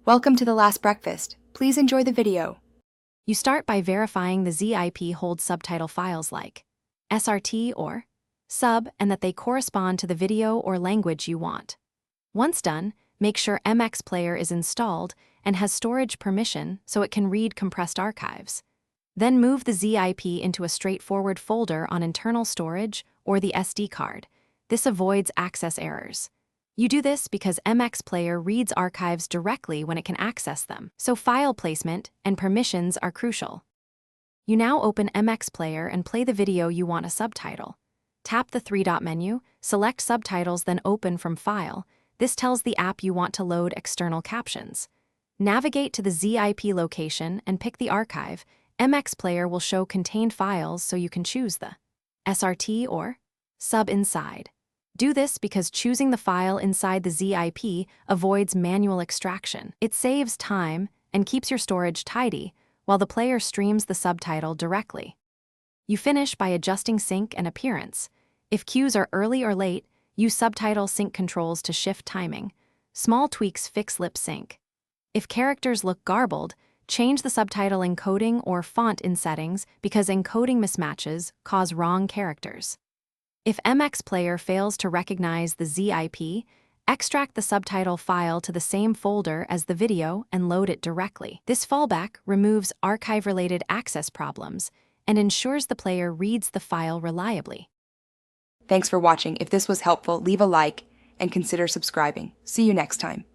Welcome to The Last Breakfast. Please enjoy the video. You start by verifying the zip holds subtitle files like SRT or sub and that they correspond to the video or language you want. Once done, make sure MX Player is installed and has storage permission so it can read compressed archives. Then move the zip into a straightforward folder on internal storage or the SD card. This avoids access errors. You do this because MX Player reads archives directly when it can access them, so file placement and permissions are crucial. You now open MX Player and play the video you want a subtitle. Tap the three-dot menu, select Subtitles, then Open from File. This tells the app you want to load external captions. Navigate to the zip location and pick the archive. MX Player will show contained files so you can choose the SRT or sub inside. Do this because choosing the file inside the zip avoids manual extraction. It saves time and keeps your storage tidy while the player streams the subtitle directly. You finish by adjusting sync and appearance. If cues are early or late, use subtitle sync controls to shift timing. Small tweaks fix lip sync. If characters look garbled, change the subtitle encoding or font in settings because encoding mismatches cause wrong characters. If MX Player fails to recognize the zip, extract the subtitle file to the same folder as the video and load it directly. This fallback removes archive-related access problems and ensures the player reads the file reliably. Thanks for watching. If this was helpful, leave a like and consider subscribing. See you next time.